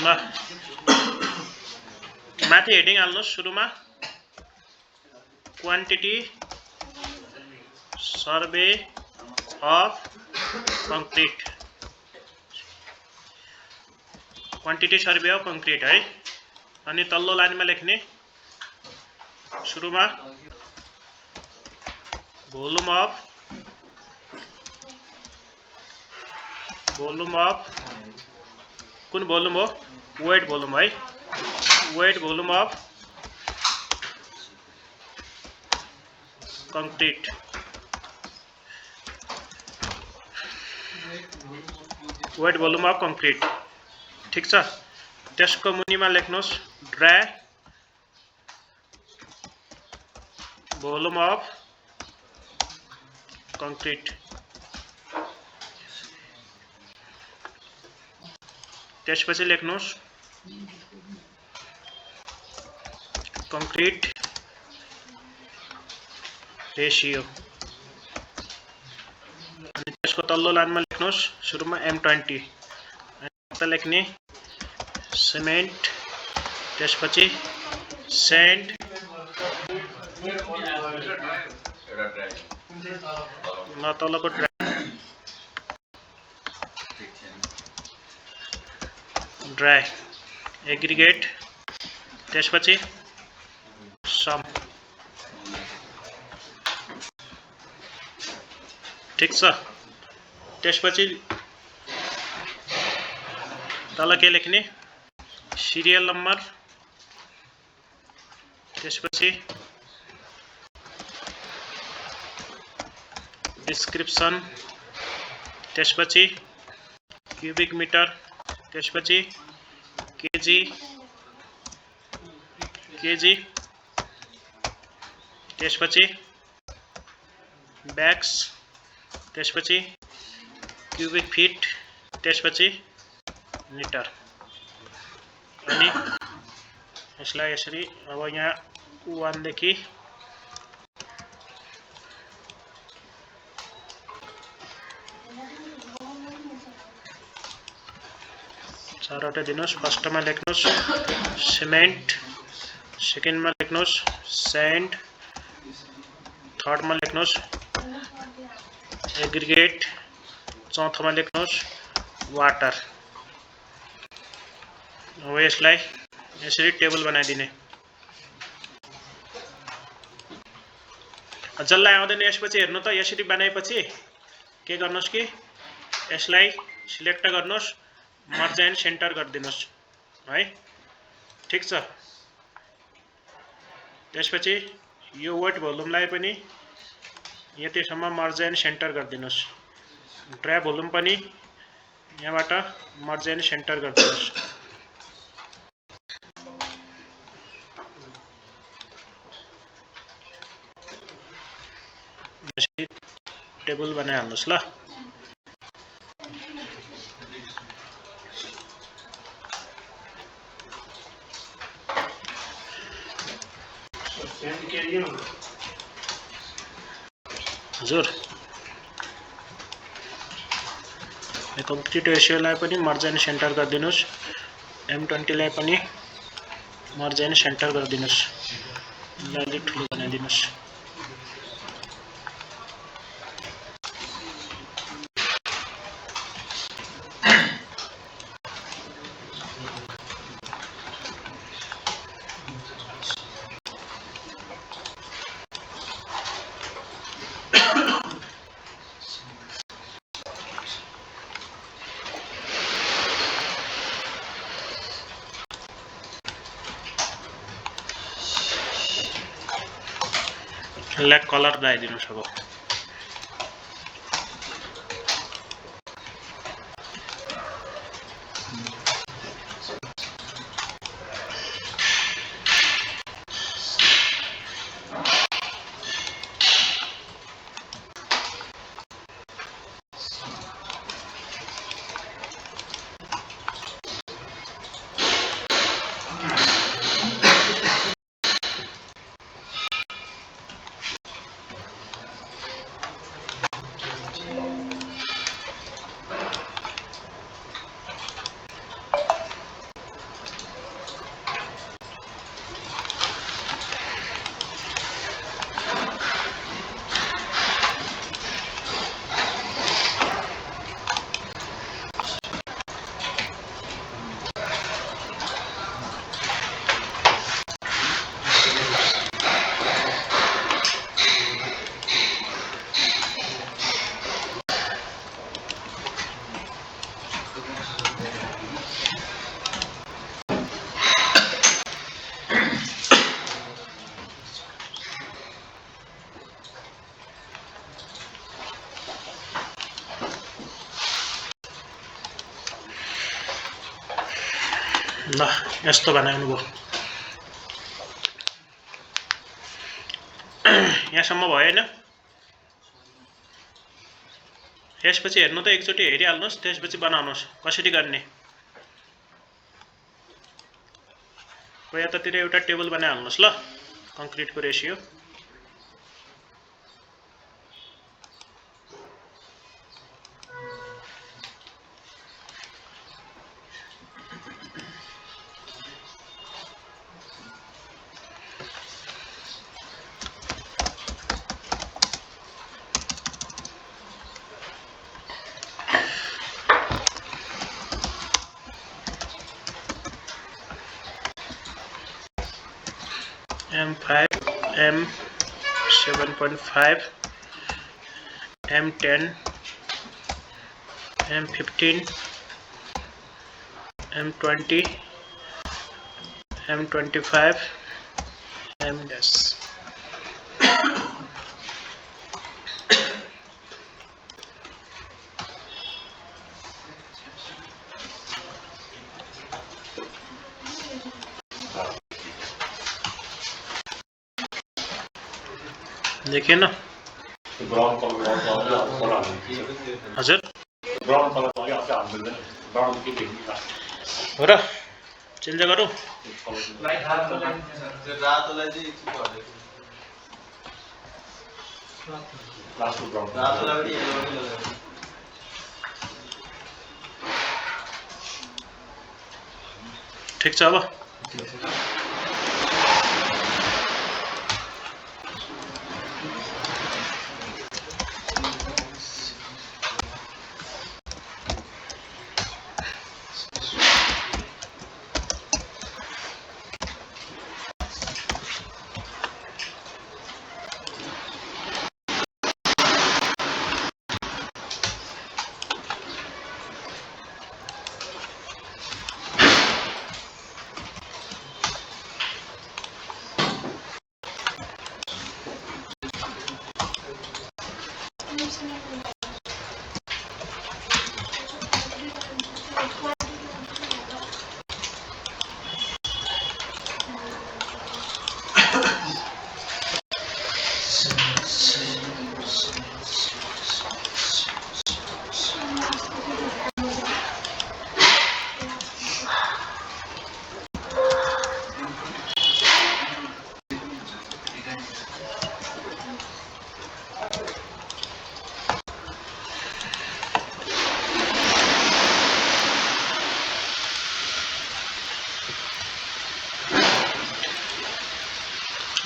ल माथि हेडिङ हाल्नुस् सुरुमा quantity survey of concrete quantity survey of concrete है अनि तल्लो लाइनमा लेख्ने सुरुमा भोल्युम अफ कुन भोल्युम हो वेट भोल्युम है wet volume of concrete wet volume of concrete ठीक छ त्यसको मुनिमा लेख्नुस् ड्राई भोल्युम अफ कंक्रीट त्यसपछि लेख्नुस् कंक्रीट रेशियो अनि त्यसको तल्लो लाइनमा लेख्नुस् सुरुमा M20 त लेख्ने सिमेन्ट त्यसपछि सैंड न तलको ड्राई एग्रीगेट त्यसपछि सम ठीक छ त्यसपछि तल के लेख्ने सिरियल नम्बर त्यसपछि डिस्क्रिप्सन त्यसपछि क्यूबिक मिटर त्यसपछि केजी त्यसपछि बैग्स त्यसपछि क्यूबिक फिट त्यसपछि मिटर अनि यसलाई यसरी अब यहाँ 1 देखि चारवटा दिनुस् फर्स्टमा लेख्नुस् सिमेन्ट सेकेन्डमा लेख्नुस् सैंड थर्डमा लेख्नुस् एग्रीगेट चौथोमा लेख्नुस् वाटर अब यसलाई यसरी टेबल बनाइदिने जसलाई आउँदैन यसपछि हेर्नु त यसरी बनाएपछि के गर्नुस् कि यसलाई सिलेक्ट गर्नुस् मर्ज एन्ड सेन्टर गरिदिनुस् है ठीक छ त्यसपछि यो वेट भोल्युमलाई पनि यतिसम्म मर्ज एन्ड सेन्टर गरिदिनुस् ड्राई भोल्युम पनि यहाँबाट मर्ज एन्ड सेन्टर गरिदिनुस् यसरी टेबल बनाइहाल्नुस् ल हजुर कंक्रीट रेशियोलाई पनि मर्ज एन्ड सेन्टर गरिदिनुस् M20 लाई पनि मर्ज एन्ड सेन्टर गरिदिनुस् ल अलि ठुलो बनाइदिनुस् यसलाई कलर लगाइदिनुस् अब ल यस्तो बनाउनु भयो यहाँसम्म भयो हैन यसपछि हेर्नु त एकचोटी हेरिहाल्नुस् त्यसपछि बनाउनुस् कसरी गर्ने को यतातिर एउटा टेबल बनाइहाल्नुस् ल कङ्क्रिटको ratio M5 M7.5 M10 M15 M20 M25 M dash देखिए ना ब्राउन कलर हजुर ब्राउन कलर ब्राउन के देखिन्छ हो र चेन्ज गरौँ लाइट रातोलाई चाहिँ के भयो लास्टको ब्राउन रातोलाई पनि येलो पनि लगायो ठिक छ अब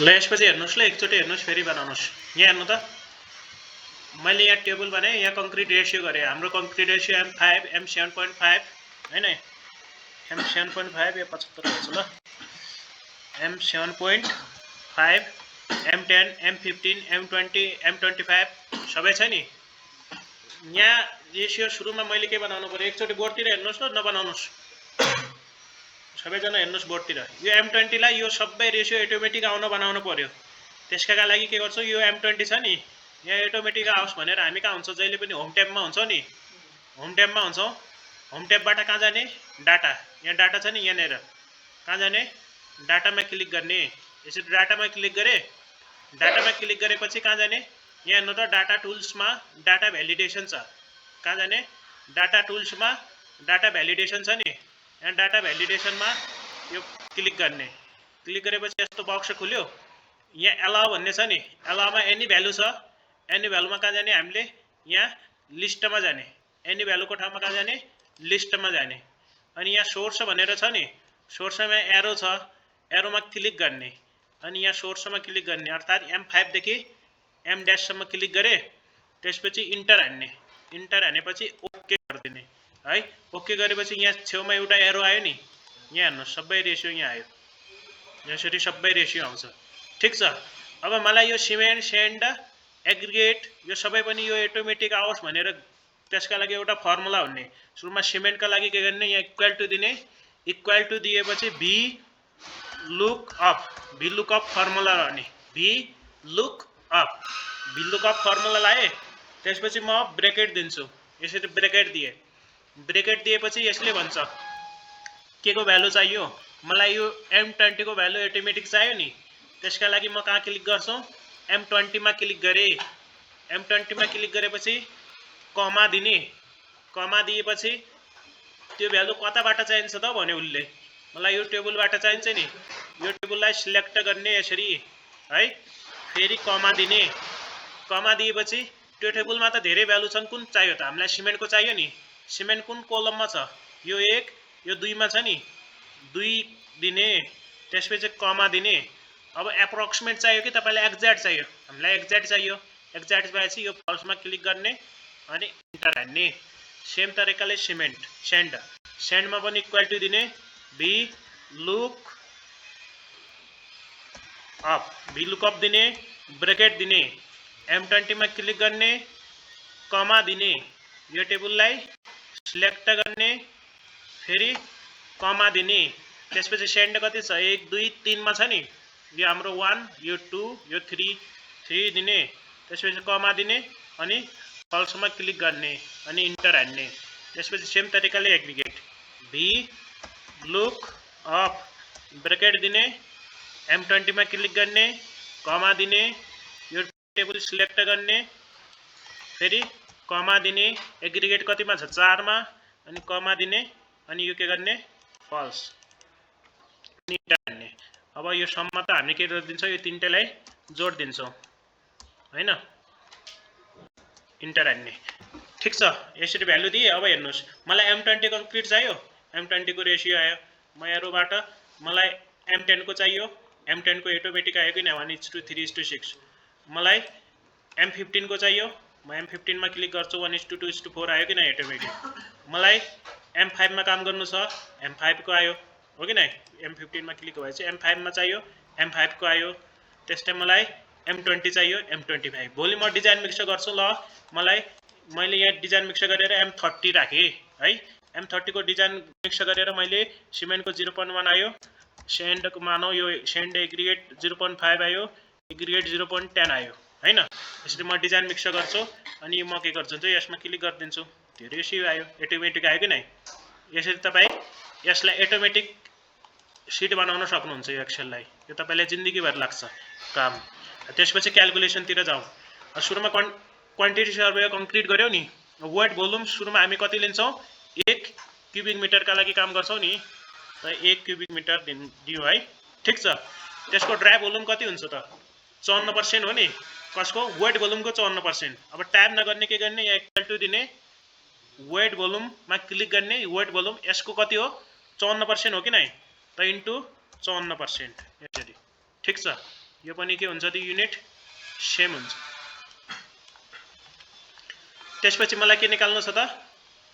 ल यसपछि हेर्नुस् ल एकचोटि हेर्नुस् फेरि बनाउनुस् यहाँ हेर्नु त मैले यहाँ टेबल बनाएँ यहाँ कङ्क्रिट रेशियो गरेँ हाम्रो कङ्क्रिट रेशियो M5 M7.5 हैन M7.5 या 75 हुन्छ ल M7.5 M10 M15 M20 M25 सबै छ नि यहाँ रेशियो सुरुमा मैले के बनाउनु पर्यो एकचोटि बोर्डतिर हेर्नुस् ल नबनाउनुस् सबैजना हेर्नुस् बोर्डतिर यो M20 लाई यो सबै रेशियो अटोमेटिक आउन बनाउनु पर्यो त्यसका लागि के गर्छौ यो M20 छ नि यहाँ अटोमेटिक आओस् भनेर हामी कहाँ हुन्छ जहिले पनि होम ट्याबमा हुन्छौ नि होम ट्याबमा हुन्छौ होम ट्याबबाट कहाँ जाने डाटा यहाँ डाटा छ नि यहाँनेर कहाँ जाने डाटामा क्लिक गर्ने यसरी डाटामा क्लिक गरे डाटामा क्लिक गरेपछि कहाँ जाने यहाँ हेर्नु त डाटा टुल्समा डाटा भ्यालिडेसन छ कहाँ जाने डाटा टुल्समा डाटा भ्यालिडेसन छ नि यहाँ डाटा भ्यालिडेसनमा यो क्लिक गर्ने क्लिक गरेपछि यस्तो बक्स खुल्यो यहाँ एलाउ भन्ने छ नि एलाउमा एनी भ्यालु छ एनी भ्यालुमा कहाँ जाने हामीले यहाँ लिस्टमा जाने एनी भ्यालुको ठाउँमा कहाँ जाने लिस्टमा जाने अनि यहाँ सोर्स भनेर छ नि सोर्समा एरो छ एरोमा क्लिक गर्ने अनि यहाँ सोर्समा क्लिक गर्ने अर्थात् M5 देखि M ड्यास सम्म क्लिक गरे त्यसपछि इन्टर हान्ने इन्टर हानेपछि ओके गरिदिने है ओके गरेपछि यहाँ छेउमा एउटा एरो आयो नि यहाँ हेर्नु सबै रेशियो यहाँ आयो यसरी सबै रेशियो आउँछ ठीक छ अब मलाई यो सिमेन्ट स्यान्ड एग्रिगेट यो सबै पनि यो अटोमेटिक आओस् भनेर त्यसका लागि एउटा फर्मुला हुने सुरुमा सिमेन्टका लागि के गर्ने यहाँ इक्वल टु दिने इक्वल टु दिएपछि भी लुक अप फर्मुला रहने भी लुक अप फर्मुला लाए त्यसपछि म ब्रेकेट दिन्छु यसरी ब्रेकेट दिएपछि यसले भन्छ के को भ्यालु चाहियो मलाई यो M20 को भ्यालु अटोमेटिक चाहियो नि त्यसका लागि म कहाँ क्लिक गर्छु M20 मा क्लिक गरे M20 मा क्लिक गरेपछि कमा दिने कमा दिएपछि त्यो भ्यालु कताबाट चाहिन्छ त भन्यो उले मलाई यो टेबलबाट चाहिन्छ नि यो टेबललाई सिलेक्ट गर्ने यसरी है फेरि कमा दिने कमा दिएपछि त्यो टेबलमा त धेरै भ्यालु छन् कुन चाहियो त हामीलाई सिमेन्टको चाहियो नि सिमेन्ट कुन कलममा छ यो 1 यो 2 मा छ नि 2 दिने त्यसपछि कमा दिने अब एप्रोक्सिमेट चाहियो कि तपाईलाई एक्ज्याक्ट चाहियो हामीलाई एक्ज्याक्ट चाहियो एक्ज्याक्ट भएपछि यो फल्समा क्लिक गर्ने अनि इन्टर हान्ने सेम तरिकाले सिमेन्ट सेन्डमा पनि इक्वल टु दिने भी लुक अप दिने ब्रेकेट दिने M20 मा क्लिक गर्ने कमा दिने यो टेबललाई सिलेक्ट गर्ने फेरि कमा दिने त्यसपछि सेन्ड कति छ 1 2 3 मा छ नि यो हाम्रो 1 यो 2 यो 3 दिने त्यसपछि कमा दिने अनि फल्समा क्लिक गर्ने अनि इन्टर हान्ने त्यसपछि सेम तरिकाले एग्रिगेट भी लुक अप ब्रेकेट दिने M20 मा क्लिक गर्ने कमा दिने यो टेबल सिलेक्ट गर्ने फेरि कमा दिने एग्रिगेट कतिमा छ 4 मा अनि कमा दिने अनि यो के गर्ने फल्स इन्टर हान्ने अब यो सम्म त हामी के गरिदिन्छौँ यो तीनटैलाई जोड दिन्छौँ हैन इन्टर हान्ने ठीक छ यसरी भ्यालु दिए अब हेर्नुस् मलाई M20 कम्प्लिट चाहियो M20 को रेशियो आयो म एरोबाट मलाई M10 को चाहियो M10 को अटोमेटिक आयो कि 1:3:6 मलाई M15 को चाहियो म M15 मा क्लिक गर्छु 1:2:4 आयो कि न अटोमेटिक मलाई M5 मा काम गर्नु छ M5 को आयो हो कि नै M15 मा क्लिक भएपछि M5 मा चाहियो M5 को आयो त्यस्तै मलाई M20 चाहियो M25 भोलि म डिजाइन मिक्स गर्छु ल मलाई मैले यहाँ डिजाइन मिक्स गरेर M30 राखे है M30 को डिजाइन मिक्स गरेर मैले सिमेन्टको 0.1 आयो सेन्ड को मानौ यो सेन्ड एग्रिगेट 0.5 आयो एग्रिगेट 0.10 आयो हैन यसरी म डिजाइन मिक्स गर्छु अनि म के गर्छु त यसमा क्लिक गर्दिन्छु त्यो रेशियो आयो अटोमेटिक आयो कि नै यसरी तपाई यसलाई अटोमेटिक सिट बनाउन सक्नुहुन्छ यो एक्सेललाई यो तपाईलाई जिन्दगी भर लाग्छ काम त्यसपछि क्याल्कुलेसन तिर जाऊ सुरुमा क्वान्टिटी सर्वे कम्प्लिट गर्यौ नि वेट भोल्युम सुरुमा हामी कति लिन्छौं 1 क्युबिक मिटर का लागि काम गर्छौं नि त 1 क्युबिक मिटर दियो है ठीक छ त्यसको ड्राई भोल्युम कति हुन्छ त 54% हो नि कसको वेट भोल्युम को 54% अब टाइप नगर्ने के गर्ने यहाँ इक्वल टु दिने वेट भोल्युम मा क्लिक गर्ने वेट भोल्युम यसको कति हो 54% हो कि नै त इन्टु 54% यसरी ठीक छ यो पनि के हुन्छ त युनिट सेम हुन्छ त्यसपछि मलाई के निकाल्नु छ त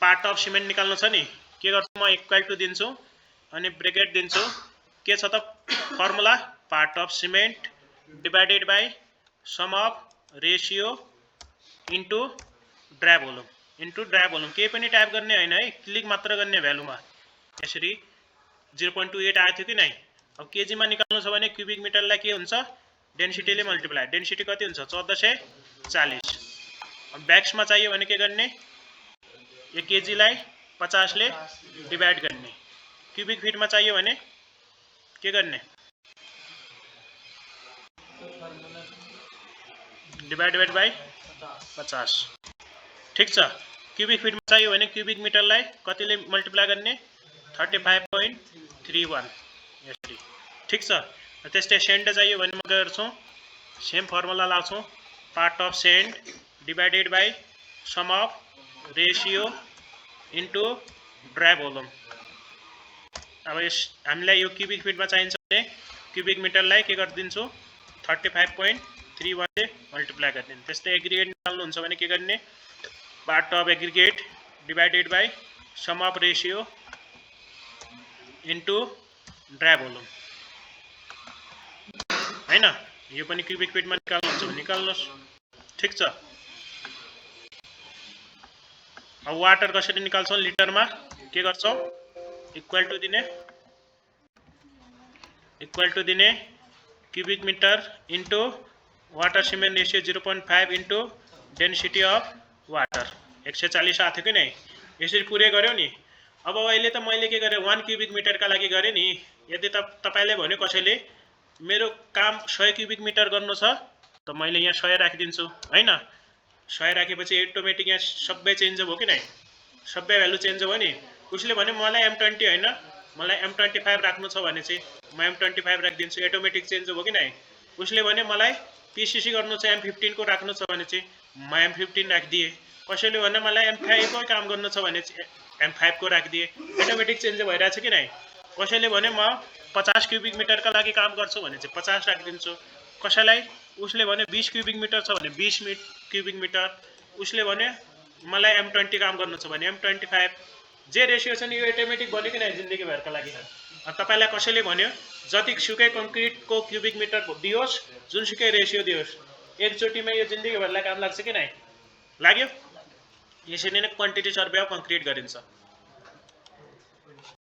पार्ट अफ सिमेन्ट निकाल्नु छ नि के गर्छु म इक्वल टु दिन्छु अनि ब्रेकेट दिन्छु के छ त formula part of cement divided by sum of ratio into dry volume के पनि टाइप गर्ने हैन है क्लिक मात्र गर्ने भ्यालुमा यसरी 0.28 आयो थियो कि नै अब केजी मा निकाल्नु छ भने क्युबिक मिटरलाई के हुन्छ डेन्सिटीले मल्टिप्लाई डेन्सिटी कति हुन्छ 1440 अब ब्याक्स मा चाहियो भने के गर्ने यो केजी लाई 50 ले डिवाइड गर्ने क्युबिक फिट मा चाहियो भने के गर्ने डिवाइडेड बाइ 50 ठीक छ क्युबिक फिट मा चाहियो भने क्युबिक मिटरलाई कतिले मल्टिप्लाई गर्ने 35.31 यसरी ठीक छ त्यस्तै सेन्ड चाहियो भने म गर्छु सेम फर्मुला लाउँछु part of sand divided by sum of ratio into dry volume अब यस हामीलाई यो क्युबिक फिट मा चाहिन्छ भने क्युबिक मिटरलाई के गर्दिन्छु 35.31 ले मल्टिप्लाई गर्दिन्छु त्यस्तै एग्रिगेट निकाल्नु हुन्छ भने के गर्ने part of aggregate divided by sum of ratio into dry volume हैन यो पनि क्युबिक फिट मा निकाल्नु हुन्छ भने निकाल्नुस् ठीक छ अब वाटर कसरी निकाल्छौं लिटर मा के गर्छौं इक्वल टु दिने cubic metre into water cement ratio 0.5 into density of water 140 आथ्यो कि नै यसरी पुरै गर्यो नि अब अहिले त मैले के गरेँ 1 क्युबिक मिटरका लागि गरेँ नि। यदि तपाईले भन्यो कसैले मेरो काम 100 क्युबिक मिटर गर्नु छ त मैले यहाँ 100 राखिदिन्छु हैन। 100 राखेपछि अटोमेटिक यहाँ सबै चेन्ज भयो कि नै, सबै भ्यालु चेन्ज भयो नि। उसले भन्यो मलाई M20 हैन मलाई M25 राख्नु छ भने चाहिँ म M25 राखिदिन्छु, अटोमेटिक चेन्ज भयो कि नै। उसले भन्यो मलाई PCC गर्नु छ M15 को राख्नु छ भने चाहिँ म M15 राखिदिएँ। कसैले भन्यो मलाई M5 को काम गर्नु छ भने चाहिँ M5 को राखिदिएँ, अटोमेटिक चेन्ज भइरहेछ कि नै। कसैले भन्यो म 50 क्युबिक मिटरका लागि काम गर्छु भने चाहिँ 50 राखिदिन्छु। कसैलाई उसले भन्यो 20 क्युबिक मिटर छ भने 20 क्युबिक मिटर, उसले भन्यो मलाई M20 काम गर्नु छ भने M25, जे रेसियो छ नि यो अटोमेटिक बन्यो कि नै जिन्दगी भरका लागि। तपाईलाई कसैले भन्यो जतिसुकै कङ्क्रिटको क्युबिक मिटर दियोस्, जुनसुकै रेसियो दियोस्, एकचोटिमा यो जिन्दगी भरलाई काम लाग्छ कि नै? लाग्यो? यसरी नै क्वान्टिटी सर्वे अफ कङ्क्रिट गरिन्छ।